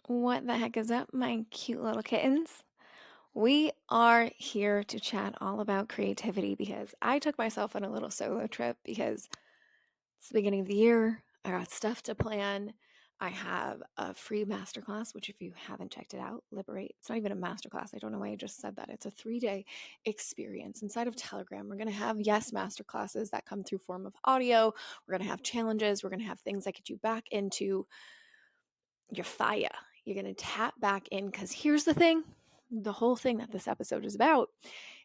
What the heck is up, my cute little kittens? We are here to chat all about creativity because I took myself on a little solo trip because it's the beginning of the year. I got stuff to plan. I have a free masterclass, which if you haven't checked it out, Liberate. It's not even a masterclass. I don't know why I just said that. It's a 3-day experience inside of Telegram. We're going to have, yes, masterclasses that come through form of audio. We're going to have challenges. We're going to have things that get you back into your fire. You're going to tap back in because here's the thing. The whole thing that this episode is about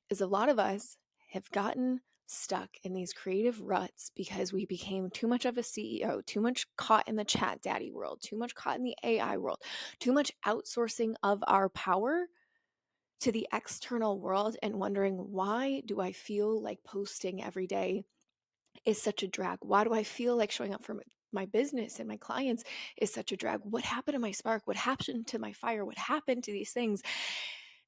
is a lot of us have gotten stuck in these creative ruts because we became too much of a CEO, too much caught in the chat daddy world, too much caught in the AI world, too much outsourcing of our power to the external world and wondering, why do I feel like posting every day is such a drag? Why do I feel like showing up for my business and my clients is such a drag? What happened to my spark? What happened to my fire? What happened to these things?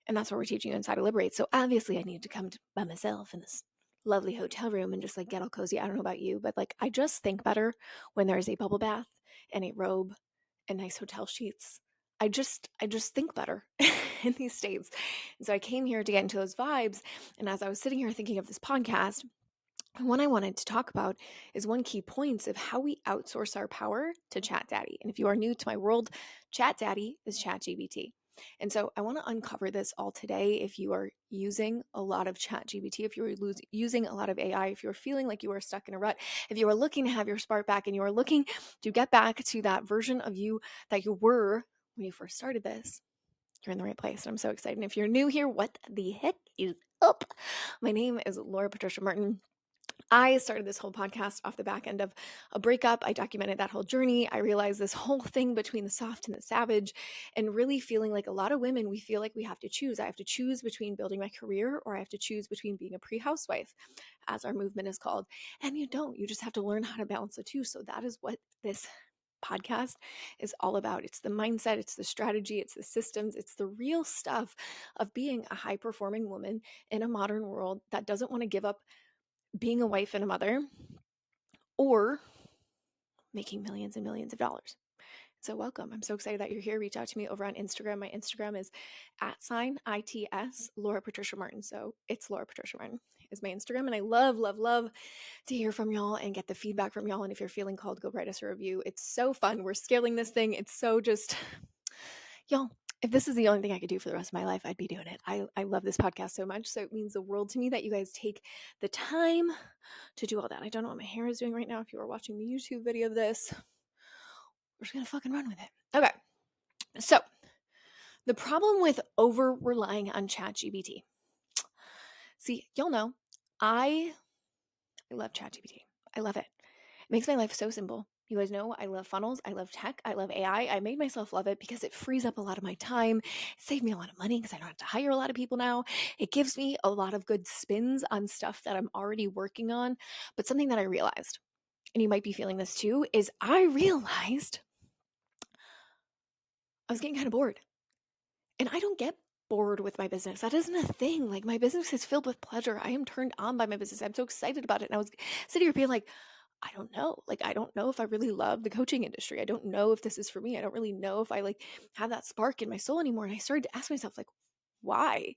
And that's what we're teaching you inside of Liberate. So obviously I need to come by myself in this lovely hotel room and just like get all cozy. I don't know about you, but like I just think better when there's a bubble bath and a robe and nice hotel sheets. I just think better in these states. And so I came here to get into those vibes. And as I was sitting here thinking of this podcast, what I wanted to talk about is one key points of how we outsource our power to Chat Daddy. And if you are new to my world, Chat Daddy is ChatGPT. And so I want to uncover this all today. If you are using a lot of ChatGPT, if you're using a lot of AI, if you're feeling like you are stuck in a rut, if you are looking to have your spark back and you are looking to get back to that version of you that you were when you first started this, you're in the right place. And I'm so excited. And if you're new here, what the heck is up? My name is Laura Patricia Martin. I started this whole podcast off the back end of a breakup. I documented that whole journey. I realized this whole thing between the soft and the savage, and really feeling like a lot of women, we feel like we have to choose. I have to choose between building my career, or I have to choose between being a pre-housewife, as our movement is called. And you don't. You just have to learn how to balance the two. So that is what this podcast is all about. It's the mindset, it's the strategy, it's the systems, it's the real stuff of being a high performing woman in a modern world that doesn't want to give up being a wife and a mother, or making millions and millions of dollars. So welcome. I'm so excited that you're here. Reach out to me over on Instagram. My Instagram is @ITS Laura Patricia Martin. So it's Laura Patricia Martin is my Instagram. And I love, love, love to hear from y'all and get the feedback from y'all. And if you're feeling called, go write us a review. It's so fun. We're scaling this thing. It's so just, y'all, if this is the only thing I could do for the rest of my life, I'd be doing it. I love this podcast so much. So it means the world to me that you guys take the time to do all that. I don't know what my hair is doing right now. If you are watching the YouTube video of this, we're just going to fucking run with it. Okay. So the problem with over relying on ChatGPT. See, y'all know I love ChatGPT. I love it. It makes my life so simple. You guys know I love funnels. I love tech. I love AI. I made myself love it because it frees up a lot of my time. It saved me a lot of money because I don't have to hire a lot of people now. It gives me a lot of good spins on stuff that I'm already working on. But something that I realized, and you might be feeling this too, is I realized I was getting kind of bored. And I don't get bored with my business. That isn't a thing. Like, my business is filled with pleasure. I am turned on by my business. I'm so excited about it. And I was sitting here being like, I don't know. Like, I don't know if I really love the coaching industry. I don't know if this is for me. I don't really know if I like have that spark in my soul anymore. And I started to ask myself, like, why?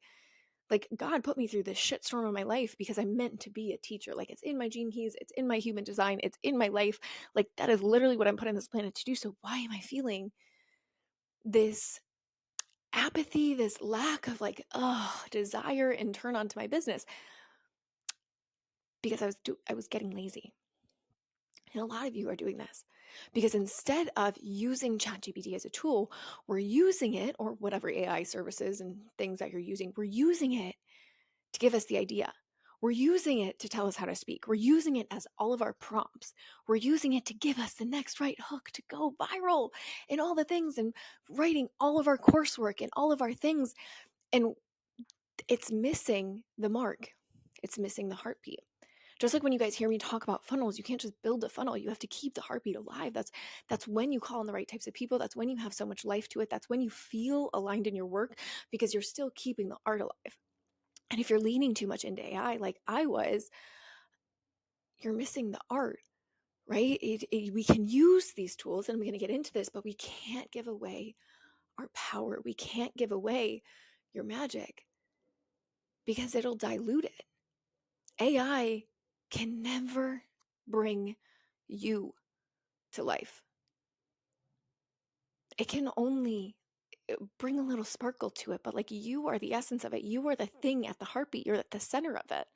Like, God put me through this shitstorm in my life because I'm meant to be a teacher. Like, it's in my gene keys. It's in my human design. It's in my life. Like, that is literally what I'm put on this planet to do. So why am I feeling this apathy, this lack of like, desire and turn on to my business? Because I was getting lazy. And a lot of you are doing this because instead of using ChatGPT as a tool, we're using it, or whatever AI services and things that you're using, we're using it to give us the idea. We're using it to tell us how to speak. We're using it as all of our prompts. We're using it to give us the next right hook to go viral and all the things, and writing all of our coursework and all of our things. And it's missing the mark. It's missing the heartbeat. Just like when you guys hear me talk about funnels, you can't just build a funnel. You have to keep the heartbeat alive. That's when you call on the right types of people. That's when you have so much life to it. That's when you feel aligned in your work because you're still keeping the art alive. And if you're leaning too much into AI, like I was, you're missing the art, right? We can use these tools, and I'm going to get into this, but we can't give away our power. We can't give away your magic because it'll dilute it. AI can never bring you to life. It can only bring a little sparkle to it, but like you are the essence of it. You are the thing at the heartbeat. You're at the center of it.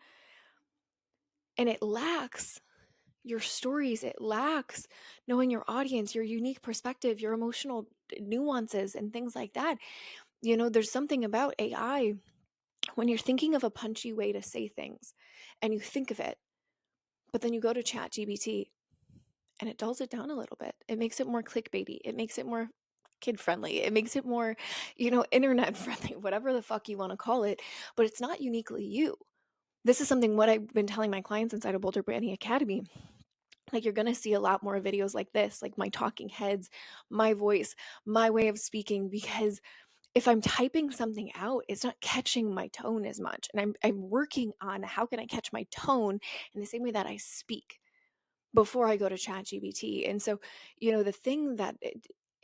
And it lacks your stories. It lacks knowing your audience, your unique perspective, your emotional nuances, and things like that. You know, there's something about AI when you're thinking of a punchy way to say things and you think of it, but then you go to ChatGPT and it dulls it down a little bit. It makes it more clickbaity. It makes it more kid friendly. It makes it more, internet friendly, whatever the fuck you want to call it, but it's not uniquely you. This is something what I've been telling my clients inside of Boulder Branding Academy. Like, you're going to see a lot more videos like this, like my talking heads, my voice, my way of speaking, because if I'm typing something out, it's not catching my tone as much. And I'm working on how can I catch my tone in the same way that I speak before I go to ChatGPT. And so, the thing that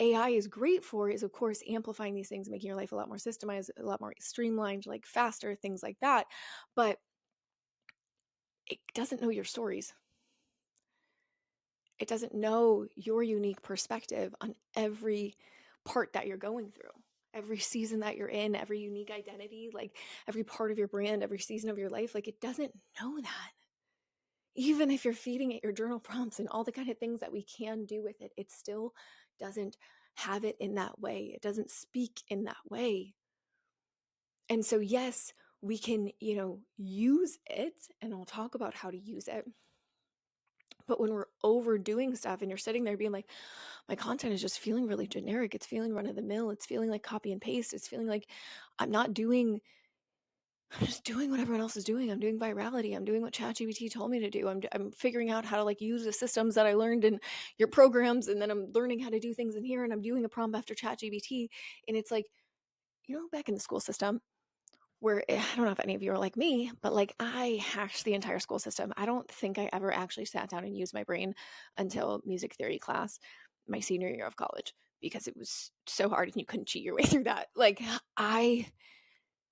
AI is great for is, of course, amplifying these things, making your life a lot more systemized, a lot more streamlined, like faster, things like that. But it doesn't know your stories. It doesn't know your unique perspective on every part that you're going through, every season that you're in, every unique identity, like every part of your brand, every season of your life. Like, it doesn't know that. Even if you're feeding it your journal prompts and all the kind of things that we can do with it, it still doesn't have it in that way. It doesn't speak in that way. And so, yes, we can, use it, and I'll talk about how to use it. But when we're overdoing stuff and you're sitting there being like, my content is just feeling really generic, it's feeling run of the mill, it's feeling like copy and paste, it's feeling like I'm just doing what everyone else is doing. I'm doing virality. I'm doing what ChatGPT told me to do. I'm figuring out how to like use the systems that I learned in your programs, and then I'm learning how to do things in here, and I'm doing a prompt after ChatGPT. And it's like, back in the school system, where I don't know if any of you are like me, but like I hashed the entire school system. I don't think I ever actually sat down and used my brain until music theory class, my senior year of college, because it was so hard and you couldn't cheat your way through that. Like, I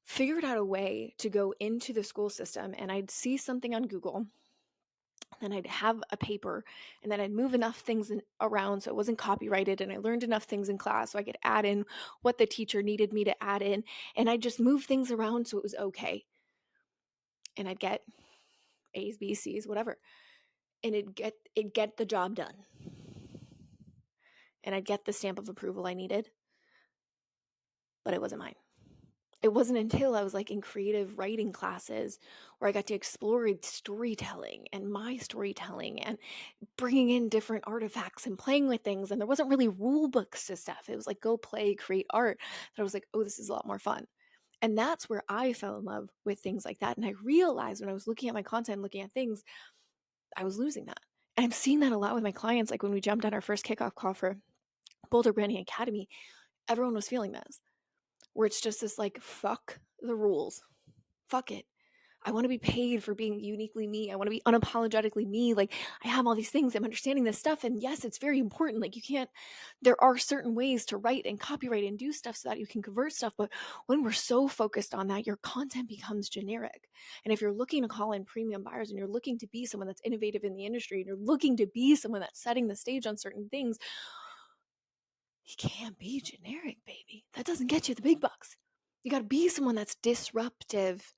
figured out a way to go into the school system, and I'd see something on Google, then I'd have a paper, and then I'd move enough things around so it wasn't copyrighted, and I learned enough things in class so I could add in what the teacher needed me to add in, and I'd just move things around so it was okay. And I'd get A's, B's, C's, whatever. And it'd get the job done. And I'd get the stamp of approval I needed, but it wasn't mine. It wasn't until I was like in creative writing classes where I got to explore storytelling and my storytelling and bringing in different artifacts and playing with things. And there wasn't really rule books to stuff. It was like, go play, create art. That I was like, oh, this is a lot more fun. And that's where I fell in love with things like that. And I realized when I was looking at my content, looking at things, I was losing that. And I'm seeing that a lot with my clients. Like when we jumped on our first kickoff call for Boulder Branding Academy, everyone was feeling this, where it's just this like, fuck the rules. Fuck it. I want to be paid for being uniquely me. I want to be unapologetically me. Like, I have all these things. I'm understanding this stuff. And yes, it's very important. Like, there are certain ways to write and copyright and do stuff so that you can convert stuff. But when we're so focused on that, your content becomes generic. And if you're looking to call in premium buyers and you're looking to be someone that's innovative in the industry and you're looking to be someone that's setting the stage on certain things, you can't be generic, baby. That doesn't get you the big bucks. You got to be someone that's disruptive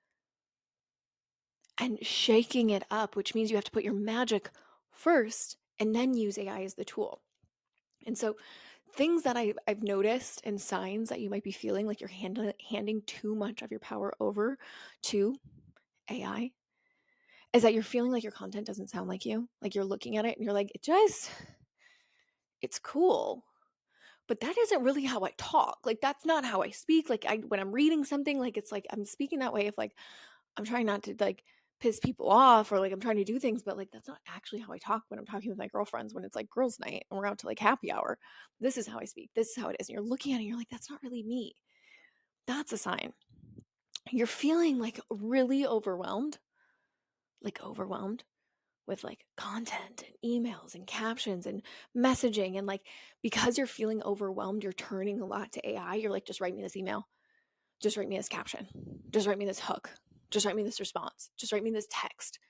and shaking it up, which means you have to put your magic first and then use AI as the tool. And so things that I've noticed and signs that you might be feeling like you're handing too much of your power over to AI is that you're feeling like your content doesn't sound like you. Like you're looking at it and you're like, it's cool, but that isn't really how I talk. Like, that's not how I speak. Like, when I'm reading something, like, it's like I'm speaking that way if like I'm trying not to like piss people off, or like I'm trying to do things, but like that's not actually how I talk when I'm talking with my girlfriends when it's like girls' night and we're out to like happy hour. This is how I speak. This is how it is. And you're looking at it and you're like, that's not really me. That's a sign. You're feeling like really overwhelmed with like content and emails and captions and messaging. And like, because you're feeling overwhelmed, you're turning a lot to AI. You're like, just write me this email. Just write me this caption. Just write me this hook. Just write me this response. Just write me this text.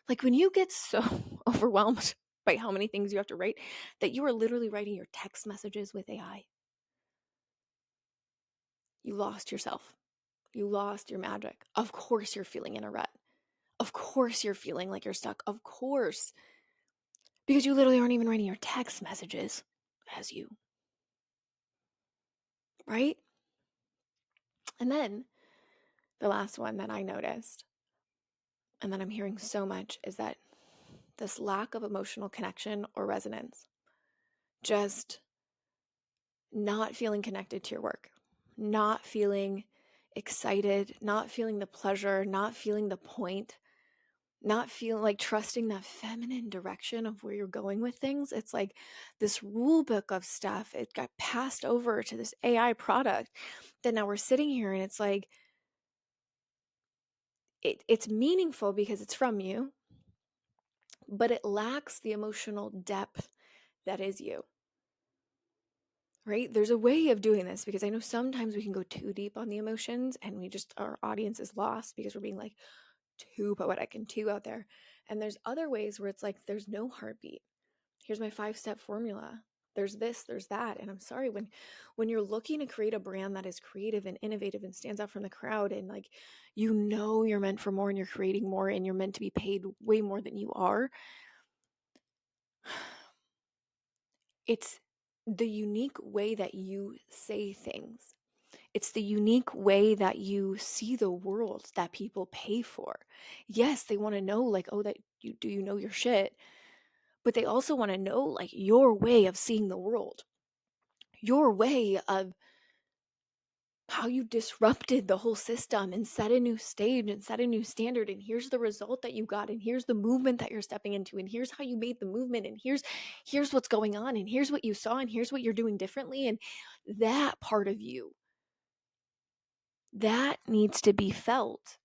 Like when you get so overwhelmed by how many things you have to write that you are literally writing your text messages with AI, you lost yourself. You lost your magic. Of course you're feeling in a rut. Of course you're feeling like you're stuck. Of course. Because you literally aren't even writing your text messages as you, right? And then the last one that I noticed, and that I'm hearing so much, is that this lack of emotional connection or resonance, just not feeling connected to your work, not feeling excited, not feeling the pleasure, not feeling the point, not feeling like trusting that feminine direction of where you're going with things. It's like this rule book of stuff, it got passed over to this AI product that now we're sitting here and it's like, it's meaningful because it's from you, but it lacks the emotional depth that is you. Right? There's a way of doing this because I know sometimes we can go too deep on the emotions and our audience is lost because we're being like too poetic and too out there. And there's other ways where it's like, there's no heartbeat. Here's my 5-step formula. There's this, there's that. And I'm sorry, when you're looking to create a brand that is creative and innovative and stands out from the crowd, and like, you're meant for more and you're creating more and you're meant to be paid way more than you are, it's the unique way that you say things. It's the unique way that you see the world that people pay for. Yes, they want to know like, oh, do you know your shit? But they also want to know like your way of seeing the world, your way of how you disrupted the whole system and set a new stage and set a new standard. And here's the result that you got. And here's the movement that you're stepping into. And here's how you made the movement. And here's what's going on. And here's what you saw. And here's what you're doing differently. And that part of you, that needs to be felt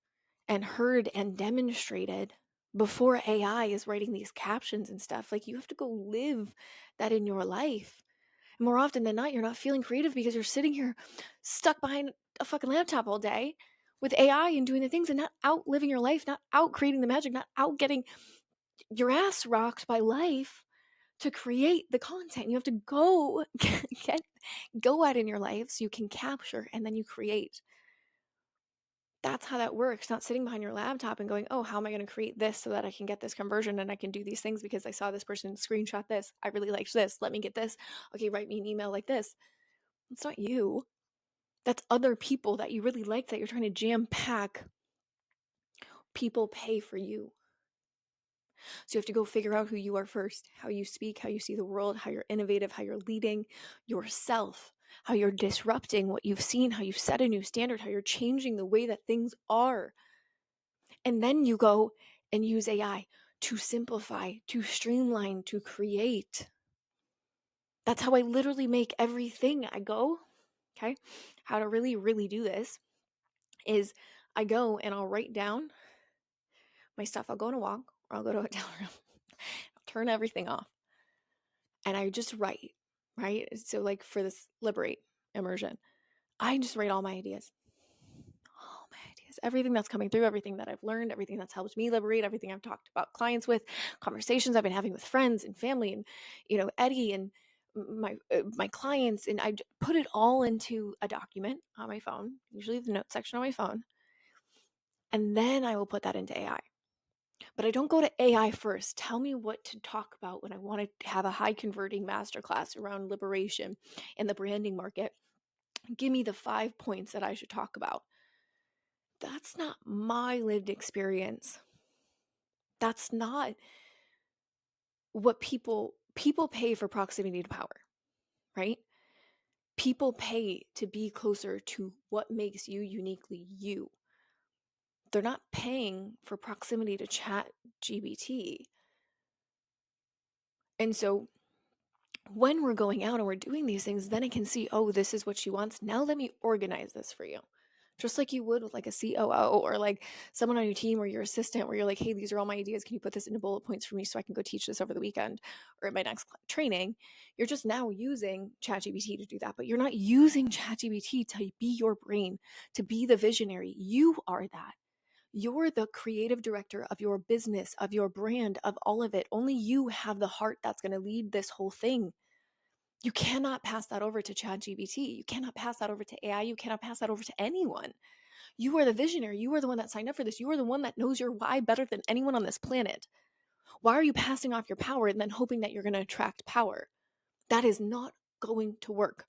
and heard and demonstrated before AI is writing these captions and stuff. Like, you have to go live that in your life. And more often than not, you're not feeling creative because you're sitting here stuck behind a fucking laptop all day with AI and doing the things and not out living your life, not out creating the magic, not out getting your ass rocked by life to create the content. You have to go go out in your life so you can capture and then you create. That's how that works. Not sitting behind your laptop and going, oh, how am I going to create this so that I can get this conversion and I can do these things because I saw this person screenshot this. I really liked this. Let me get this. Okay, write me an email like this. It's not you. That's other people that you really like that you're trying to jam pack. People pay for you. So you have to go figure out who you are first, how you speak, how you see the world, how you're innovative, how you're leading yourself, how you're disrupting what you've seen, how you've set a new standard, how you're changing the way that things are. And then you go and use AI to simplify, to streamline, to create. That's how I literally make everything. I go, okay, how to really, really do this is I go and I'll write down my stuff. I'll go on a walk or I'll go to a hotel room. I'll turn everything off and I just write, right? So like for this Liberate immersion, I just write all my ideas. All my ideas, everything that's coming through, everything that I've learned, everything that's helped me liberate, everything I've talked about clients with, conversations I've been having with friends and family and, Eddie and my clients. And I put it all into a document on my phone, usually the note section on my phone. And then I will put that into AI. But I don't go to AI first. Tell me what to talk about when I want to have a high converting masterclass around liberation in the branding market. Give me the 5 points that I should talk about. That's not my lived experience. That's not what people pay for proximity to power, right? People pay to be closer to what makes you uniquely you. They're not paying for proximity to ChatGPT. And so when we're going out and we're doing these things, then I can see, oh, this is what she wants. Now let me organize this for you. just like you would with like a COO or like someone on your team or your assistant, where you're like, hey, these are all my ideas. Can you put this into bullet points for me so I can go teach this over the weekend or at my next training? You're just now using ChatGPT to do that, but you're not using ChatGPT to be your brain, to be the visionary. You are that. You're the creative director of your business, of your brand, of all of it. Only you have the heart that's going to lead this whole thing. You cannot pass that over to ChatGPT. You cannot pass that over to AI. You cannot pass that over to anyone. You are the visionary. You are the one that signed up for this. You are the one that knows your why better than anyone on this planet. Why are you passing off your power and then hoping that you're going to attract power? That is not going to work.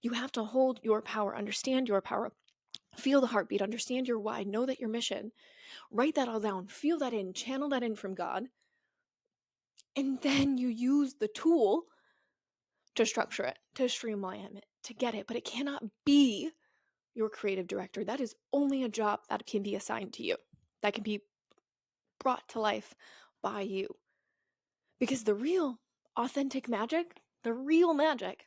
You have to hold your power, understand your power, feel the heartbeat, understand your why, know that your mission, write that all down, feel that in, channel that in from God, and then you use the tool to structure it, to streamline it, to get it. But it cannot be your creative director. That is only a job that can be assigned to you, that can be brought to life by you. Because the real authentic magic, the real magic,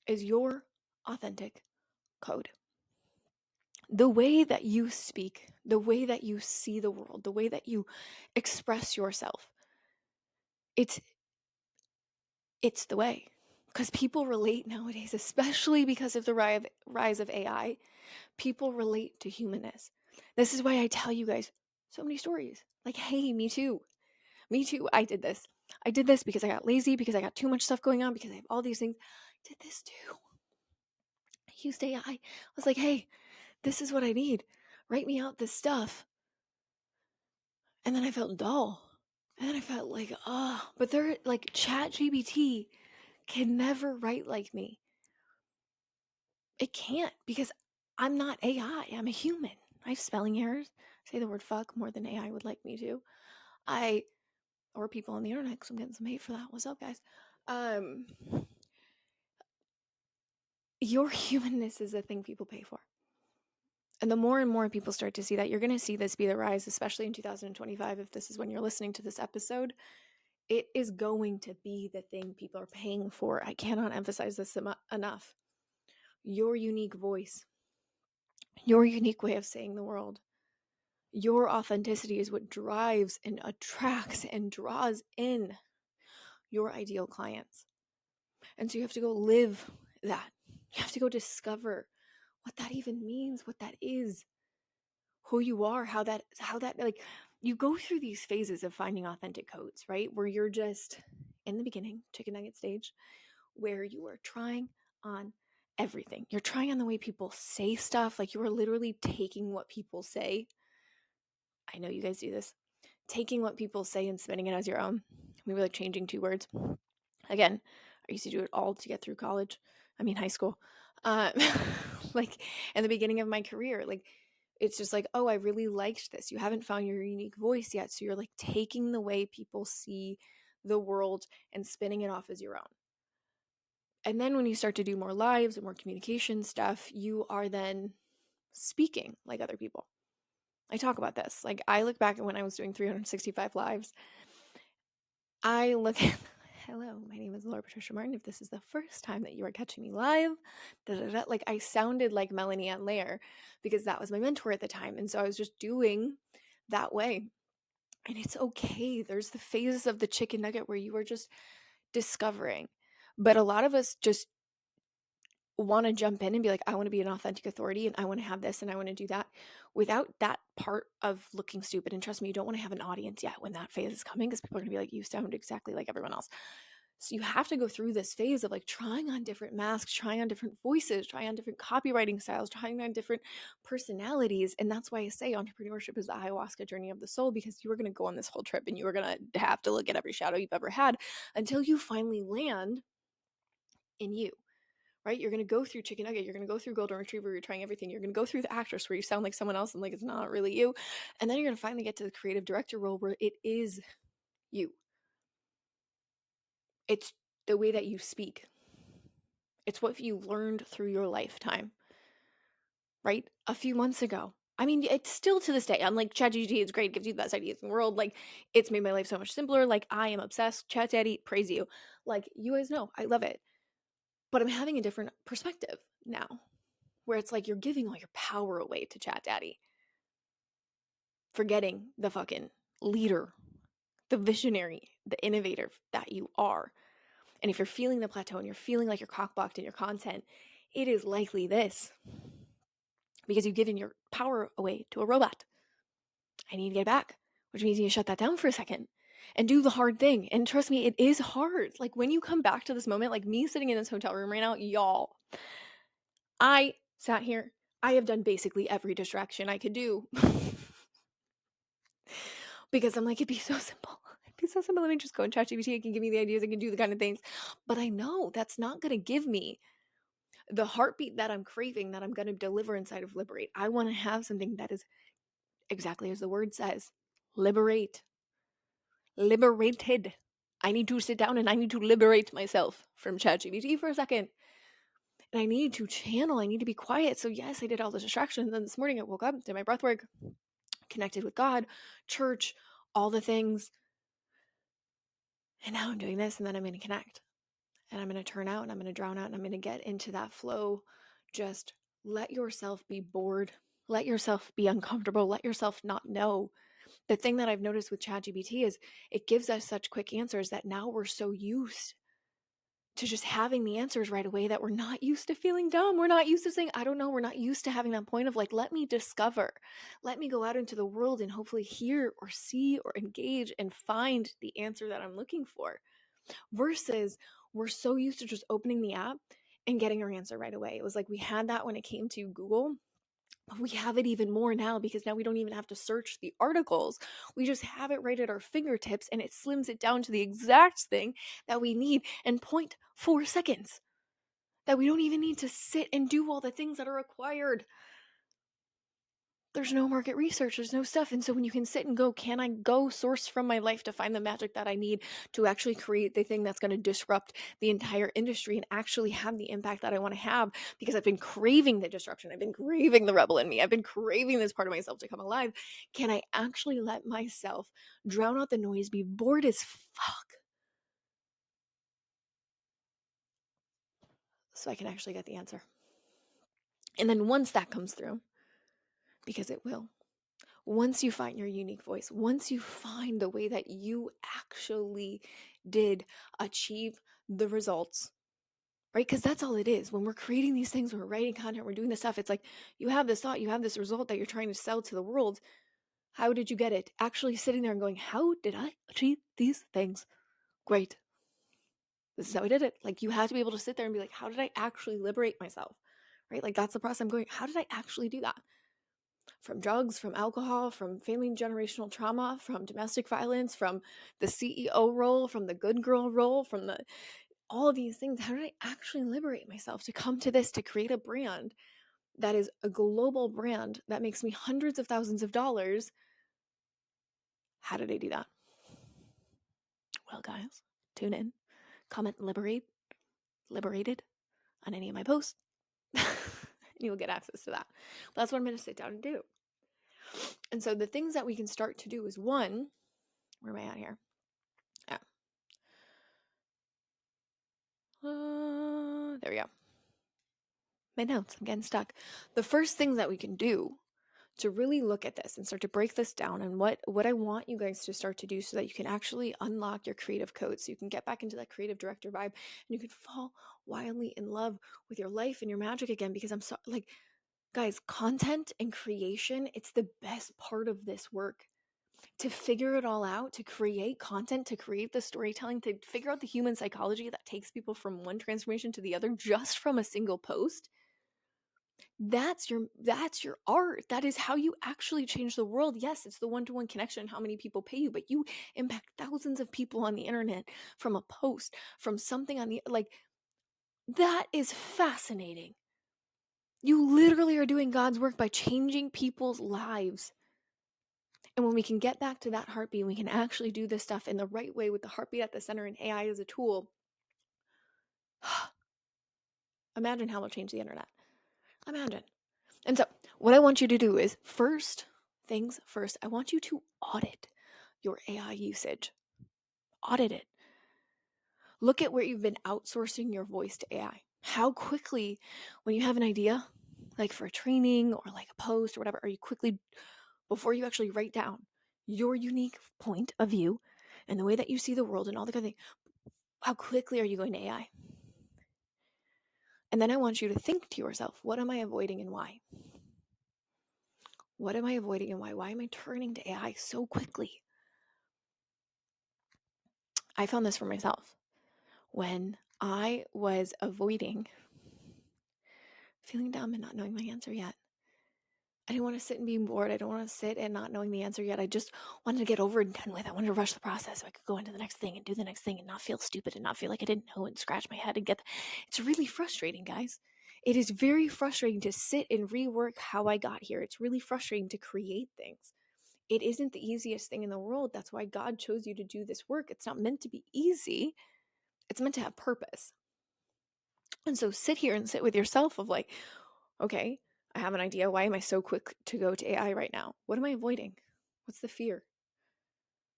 is your authentic code. The way that you speak, the way that you see the world, the way that you express yourself, it's the way. Because people relate nowadays, especially because of the rise of AI, people relate to humanness. This is why I tell you guys so many stories. Like, hey, me too. Me too. I did this. I did this because I got lazy, because I got too much stuff going on, because I have all these things. I did this too. I used AI. I was like, hey, this is what I need. Write me out this stuff. And then I felt dull. And then I felt like, but they're like, ChatGPT can never write like me. It can't, because I'm not AI. I'm a human. I have spelling errors. I say the word fuck more than AI would like me to. Or people on the internet, because I'm getting some hate for that. What's up, guys? Your humanness is the thing people pay for. And the more and more people start to see that, you're going to see this be the rise, especially in 2025, if this is when you're listening to this episode. It is going to be the thing people are paying for. I cannot emphasize this enough. Your unique voice, your unique way of saying the world, your authenticity is what drives and attracts and draws in your ideal clients. And so you have to go live that. You have to go discover what that even means, what that is, who you are, how that like, you go through these phases of finding authentic codes, right? Where you're just in the beginning, chicken nugget stage, where you are trying on everything. You're trying on the way people say stuff. Like, you are literally taking what people say. I know you guys do this. Taking what people say and spinning it as your own. Maybe like changing 2 words. Again, I used to do it all to get through college. I mean, high school. Like, in the beginning of my career, like, it's just like, oh, I really liked this. You haven't found your unique voice yet. So you're like taking the way people see the world and spinning it off as your own. And then when you start to do more lives and more communication stuff, you are then speaking like other people. I talk about this. Like, I look back at when I was doing 365 lives. I look at, hello, my name is Laura Patricia Martin. If this is the first time that you are catching me live, like, I sounded like Melanie Ann Lair because that was my mentor at the time. And so I was just doing that way. And it's okay. There's the phases of the chicken nugget where you are just discovering. But a lot of us just want to jump in and be like, I want to be an authentic authority and I want to have this and I want to do that without that part of looking stupid. And trust me, you don't want to have an audience yet when that phase is coming, because people are going to be like, you sound exactly like everyone else. So you have to go through this phase of like trying on different masks, trying on different voices, trying on different copywriting styles, trying on different personalities. And that's why I say entrepreneurship is the ayahuasca journey of the soul, because you are going to go on this whole trip and you are going to have to look at every shadow you've ever had until you finally land in you. Right? You're going to go through chicken nugget. You're going to go through golden retriever. You're trying everything. You're going to go through the actress where you sound like someone else and like it's not really you. And then you're going to finally get to the creative director role where it is you. It's the way that you speak. It's what you learned through your lifetime, right? A few months ago. I mean, it's still to this day. I'm like, ChatGPT is great. It gives you the best ideas in the world. Like, it's made my life so much simpler. Like, I am obsessed. Chat Daddy, praise you. Like, you guys know, I love it. But I'm having a different perspective now, where it's like you're giving all your power away to Chat Daddy, forgetting the fucking leader, the visionary, the innovator that you are. And if you're feeling the plateau and you're feeling like you're cockblocked in your content, it is likely this, because you've given your power away to a robot. I need to get back, which means you need to shut that down for a second and do the hard thing. And trust me, it is hard. Like when you come back to this moment, like me sitting in this hotel room right now, y'all, I sat here, I have done basically every distraction I could do. Because I'm like, it'd be so simple. It'd be so simple. Let me just go and ChatGPT. It can give me the ideas. It can do the kind of things. But I know that's not going to give me the heartbeat that I'm craving, that I'm going to deliver inside of Liberate. I want to have something that is exactly as the word says, liberate, liberated. I need to sit down and I need to liberate myself from ChatGPT for a second. And I need to channel. I need to be quiet. So yes, I did all the distractions. And then this morning I woke up, did my breath work, connected with God, church, all the things. And now I'm doing this, and then I'm going to connect. And I'm going to turn out and I'm going to drown out and I'm going to get into that flow. Just let yourself be bored. Let yourself be uncomfortable. Let yourself not know. The thing that I've noticed with ChatGPT is it gives us such quick answers that now we're so used to just having the answers right away that we're not used to feeling dumb. We're not used to saying, I don't know. We're not used to having that point of like, let me discover. Let me go out into the world and hopefully hear or see or engage and find the answer that I'm looking for. Versus we're so used to just opening the app and getting our answer right away. It was like we had that when it came to Google, but we have it even more now because now we don't even have to search the articles. We just have it right at our fingertips and it slims it down to the exact thing that we need in 0.4 seconds. That we don't even need to sit and do all the things that are required. There's no market research, there's no stuff. And so when you can sit and go, can I go source from my life to find the magic that I need to actually create the thing that's going to disrupt the entire industry and actually have the impact that I want to have? Because I've been craving the disruption. I've been craving the rebel in me. I've been craving this part of myself to come alive. Can I actually let myself drown out the noise, be bored as fuck, so I can actually get the answer? And then once that comes through, because it will, once you find your unique voice, once you find the way that you actually did achieve the results, right? Because that's all it is. When we're creating these things, when we're writing content, we're doing this stuff, it's like you have this thought, you have this result that you're trying to sell to the world. How did you get it? Actually sitting there and going, how did I achieve these things? Great. This is how I did it. Like you have to be able to sit there and be like, how did I actually liberate myself? Right? Like that's the process I'm going, how did I actually do that? From drugs, from alcohol, from failing generational trauma, from domestic violence, from the CEO role, from the good girl role, from the all of these things. How did I actually liberate myself to come to this, to create a brand that is a global brand that makes me hundreds of thousands of dollars? How did I do that? Well, guys, tune in, comment liberated on any of my posts. You will get access to that. But that's what I'm going to sit down and do. And so the things that we can start to do is one, where am I at here? There we go. My notes, I'm getting stuck. The first things that we can do to really look at this and start to break this down, and what I want you guys to start to do so that you can actually unlock your creative code, so you can get back into that creative director vibe and you can fall wildly in love with your life and your magic again. Because I'm so like, guys, content and creation, it's the best part of this work. To figure it all out, to create content, to create the storytelling, to figure out the human psychology that takes people from one transformation to the other just from a single post. That's your art. That is how you actually change the world. Yes, it's the one-to-one connection, how many people pay you, but you impact thousands of people on the internet from a post, from something on the, like, that is fascinating. You literally are doing God's work by changing people's lives. And when we can get back to that heartbeat, we can actually do this stuff in the right way with the heartbeat at the center and AI as a tool. Imagine how it'll change the internet. Imagine. And so what I want you to do is, first things first, I want you to audit your AI usage. Audit it. Look at where you've been outsourcing your voice to AI. How quickly, when you have an idea, like for a training or like a post or whatever, are you quickly, before you actually write down your unique point of view and the way that you see the world and all the kind of things, how quickly are you going to AI? And then I want you to think to yourself, what am I avoiding and why? What am I avoiding and why? Why am I turning to AI so quickly? I found this for myself when I was avoiding feeling dumb and not knowing my answer yet. I didn't want to sit and be bored. I don't want to sit and not knowing the answer yet. I just wanted to get over and done with. I wanted to rush the process so I could go into the next thing and do the next thing and not feel stupid and not feel like I didn't know and scratch my head and It's really frustrating, guys. It is very frustrating to sit and rework how I got here. It's really frustrating to create things. It isn't the easiest thing in the world. That's why God chose you to do this work. It's not meant to be easy. It's meant to have purpose. And so sit here and sit with yourself of like, okay, I have an idea. Why am I so quick to go to AI right now? What am I avoiding? What's the fear?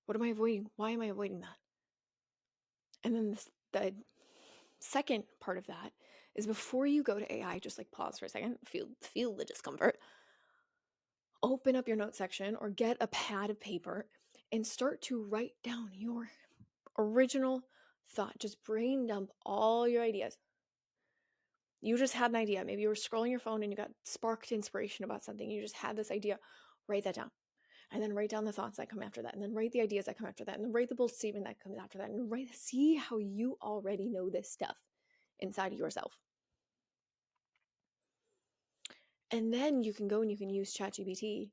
What am I avoiding? Why am I avoiding that? And then the second part of that is before you go to AI, just like pause for a second, feel the discomfort. Open up your note section or get a pad of paper and start to write down your original thought. Just brain dump all your ideas. You just had an idea. Maybe you were scrolling your phone and you got sparked inspiration about something. You just had this idea. Write that down. And then write down the thoughts that come after that. And then write the ideas that come after that. And then write the bold statement that comes after that. And see how you already know this stuff inside of yourself. And then you can go and you can use ChatGPT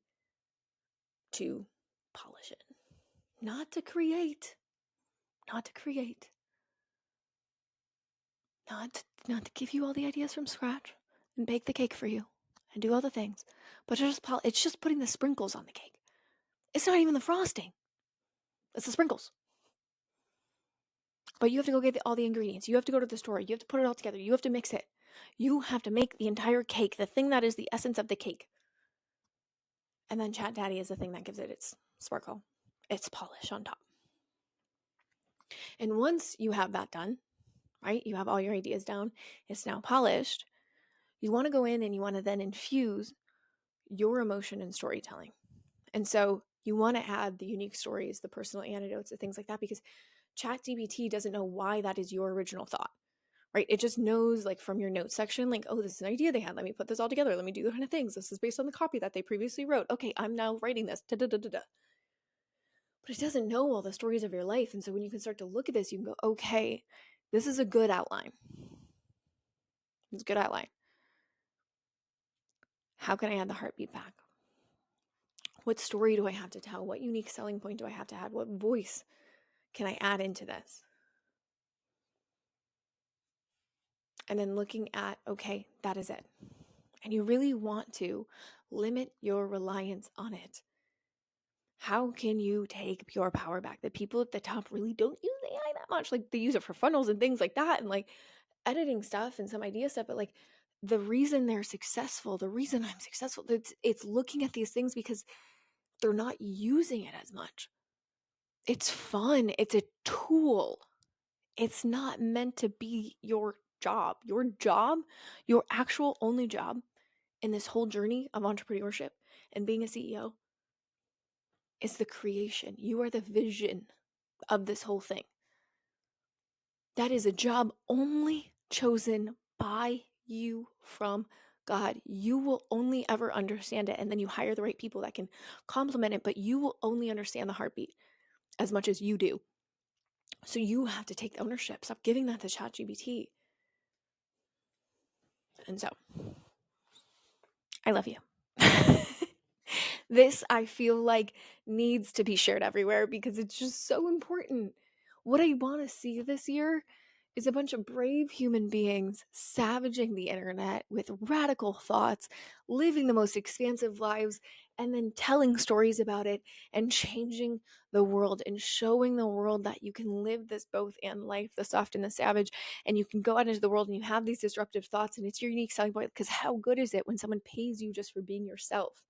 to polish it. Not to create. Not to give you all the ideas from scratch and bake the cake for you and do all the things. But it's just putting the sprinkles on the cake. It's not even the frosting. It's the sprinkles. But you have to go get all the ingredients. You have to go to the store. You have to put it all together. You have to mix it. You have to make the entire cake, the thing that is the essence of the cake. And then Chat Daddy is the thing that gives it its sparkle, its polish on top. And once you have that done, right, you have all your ideas down, it's now polished, you want to go in and you want to then infuse your emotion and storytelling. And so you want to add the unique stories, the personal anecdotes, the things like that, because ChatGPT doesn't know why that is your original thought, right? It just knows like from your notes section, like, oh, this is an idea they had. Let me put this all together. Let me do the kind of things. This is based on the copy that they previously wrote. Okay, I'm now writing this. Da-da-da-da-da. But it doesn't know all the stories of your life. And so when you can start to look at this, you can go, okay, this is a good outline. It's a good outline. How can I add the heartbeat back? What story do I have to tell? What unique selling point do I have to add? What voice can I add into this? And then looking at, okay, that is it. And you really want to limit your reliance on it. How can you take pure power back? The people at the top really don't use AI that much. Like they use it for funnels and things like that and like editing stuff and some idea stuff. But like the reason they're successful, the reason I'm successful, it's looking at these things because they're not using it as much. It's fun. It's a tool. It's not meant to be your job. Your job, your actual only job in this whole journey of entrepreneurship and being a CEO is the creation. You are the vision of this whole thing. That is a job only chosen by you from God. You will only ever understand it. And then you hire the right people that can complement it, but you will only understand the heartbeat as much as you do. So you have to take the ownership. Stop giving that to ChatGPT. And so I love you. This, I feel like, needs to be shared everywhere because it's just so important. What I want to see this year is a bunch of brave human beings savaging the internet with radical thoughts, living the most expansive lives, and then telling stories about it and changing the world and showing the world that you can live this both and life, the soft and the savage, and you can go out into the world and you have these disruptive thoughts and it's your unique selling point because how good is it when someone pays you just for being yourself?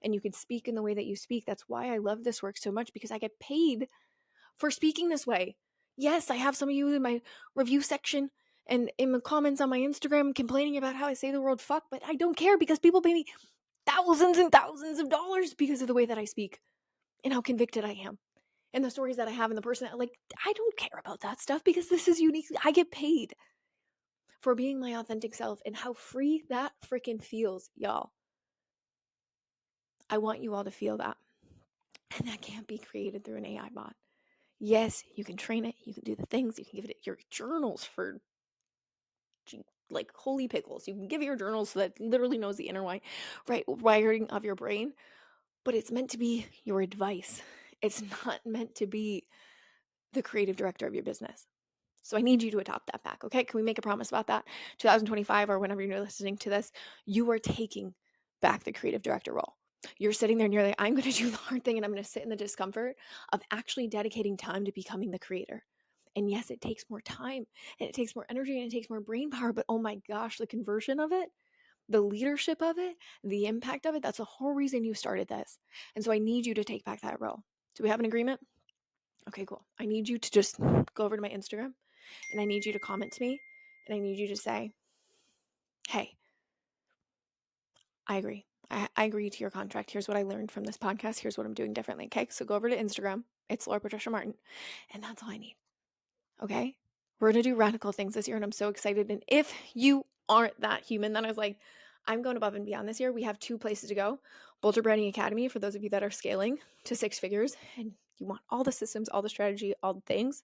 And you can speak in the way that you speak. That's why I love this work so much because I get paid for speaking this way. Yes, I have some of you in my review section and in the comments on my Instagram complaining about how I say the word fuck, but I don't care because people pay me thousands and thousands of dollars because of the way that I speak and how convicted I am and the stories that I have and the person that, like, I don't care about that stuff because this is unique. I get paid for being my authentic self and how free that freaking feels, y'all. I want you all to feel that. And that can't be created through an AI bot. Yes, you can train it, you can do the things, you can give it your journals for like holy pickles. You can give it your journals so that it literally knows the inner wiring of your brain, but it's meant to be your advice. It's not meant to be the creative director of your business. So I need you to adopt that back, okay? Can we make a promise about that? 2025 or whenever you're listening to this, you are taking back the creative director role. You're sitting there and you're like, I'm going to do the hard thing and I'm going to sit in the discomfort of actually dedicating time to becoming the creator. And yes, it takes more time and it takes more energy and it takes more brain power, but oh my gosh, the conversion of it, the leadership of it, the impact of it, that's the whole reason you started this. And so I need you to take back that role. Do we have an agreement? Okay, cool. I need you to just go over to my Instagram and I need you to comment to me and I need you to say, hey, I agree. I agree to your contract. Here's what I learned from this podcast. Here's what I'm doing differently. Okay, so go over to Instagram. It's Laura Patricia Martin. And that's all I need. Okay, we're going to do radical things this year and I'm so excited. And if you aren't that human, then I was like, I'm going above and beyond this year. We have 2 places to go. Boulder Branding Academy, for those of you that are scaling to 6 figures and you want all the systems, all the strategy, all the things.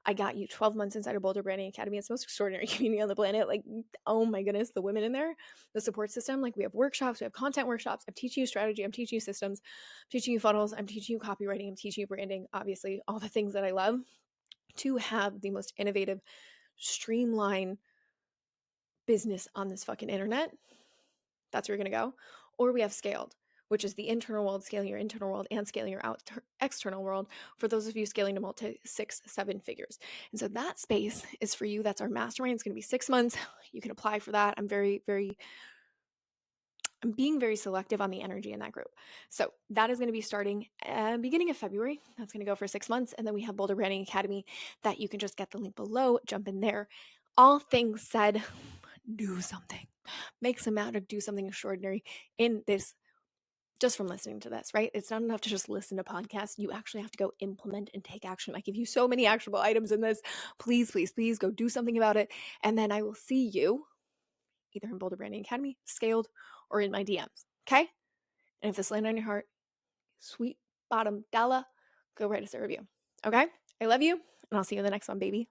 I got you 12 months inside of Boulder Branding Academy. It's the most extraordinary community on the planet. Like, oh my goodness, the women in there, the support system. Like, we have workshops, we have content workshops. I'm teaching you strategy. I'm teaching you systems. I'm teaching you funnels. I'm teaching you copywriting. I'm teaching you branding. Obviously, all the things that I love to have the most innovative, streamlined business on this fucking internet. That's where you're going to go. Or we have scaled, which is the internal world, scaling your internal world and scaling your external world for those of you scaling to multi 6, 7 figures. And so that space is for you. That's our mastermind. It's going to be 6 months. You can apply for that. I'm being very selective on the energy in that group. So that is going to be starting beginning of February. That's going to go for 6 months. And then we have Boulder Branding Academy that you can just get the link below, jump in there. All things said, do something. Make some magic, do something extraordinary in this, just from listening to this, right? It's not enough to just listen to podcasts. You actually have to go implement and take action. I give you so many actionable items in this. Please, please, please go do something about it. And then I will see you either in Boulder Branding Academy, Scaled, or in my DMs. Okay? And if this landed on your heart, sweet bottom dollar, go write us a review. Okay? I love you, and I'll see you in the next one, baby.